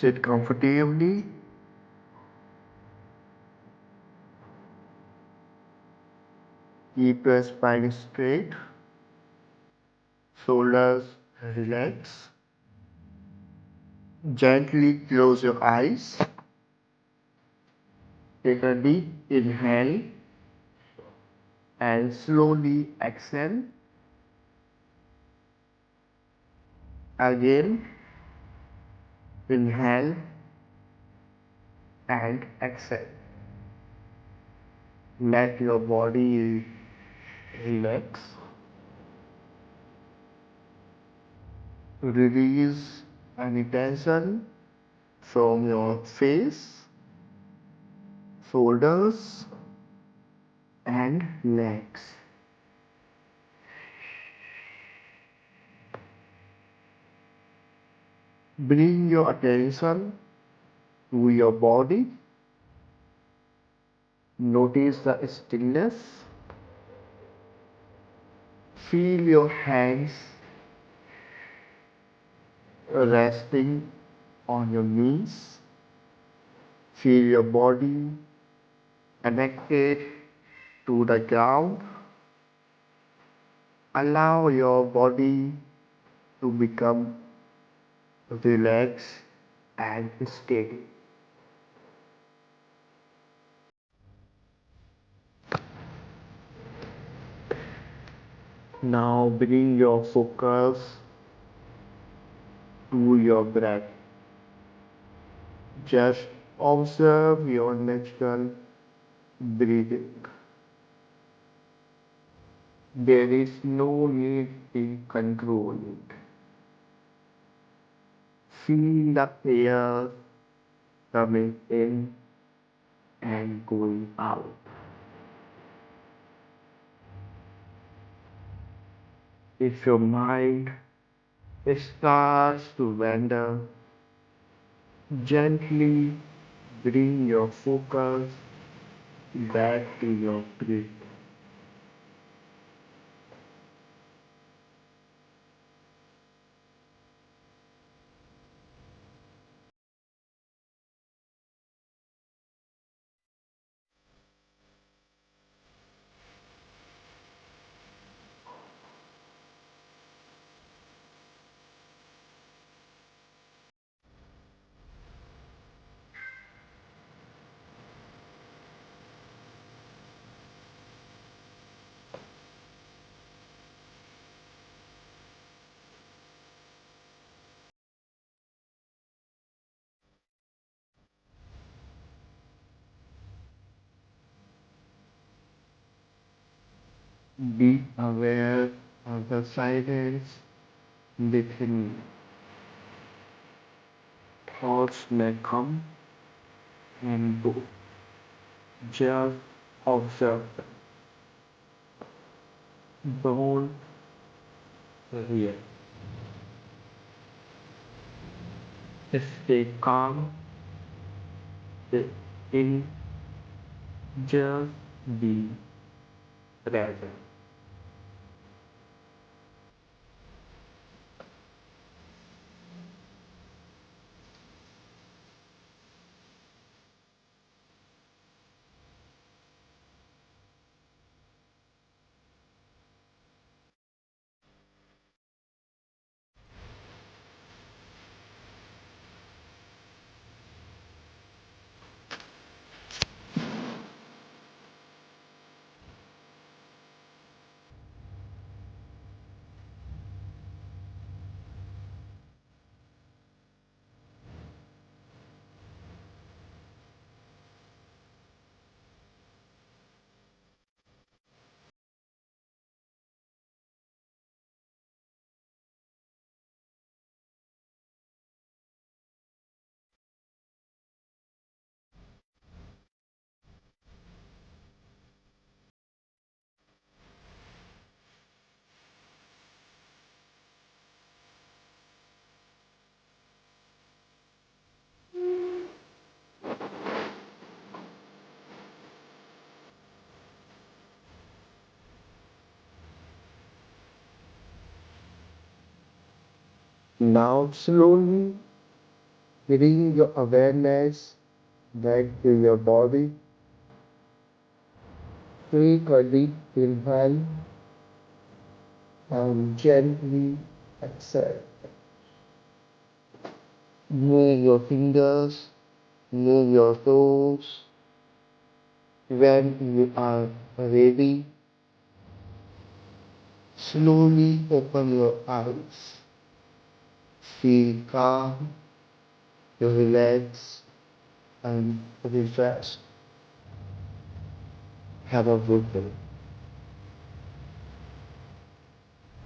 Sit comfortably, keep your spine straight, shoulders relax. Gently close your eyes. Take a deep inhale and slowly exhale. Again, inhale and exhale. Let your body relax. Release any tension from your face, shoulders, and legs. Bring your attention to your body. Notice the stillness. Feel your hands resting on your knees. Feel your body connected to the ground. Allow your body to become relaxed and steady. Now bring your focus to your breath. Just observe your natural breathing. There is no need to control it. Feel the air coming in and going out. If your mind starts to wander, gently bring your focus back to your breath. Be aware of the silence within you. Thoughts may come and go. Just observe them. Don't react. Stay calm. Stay in. Just be present. Now slowly Bring your awareness back to your body. Take a deep inhale and gently exhale. Move your fingers, move your toes. When you are ready, slowly open your eyes. Feel calm, relaxed, and refreshed. Have a good day.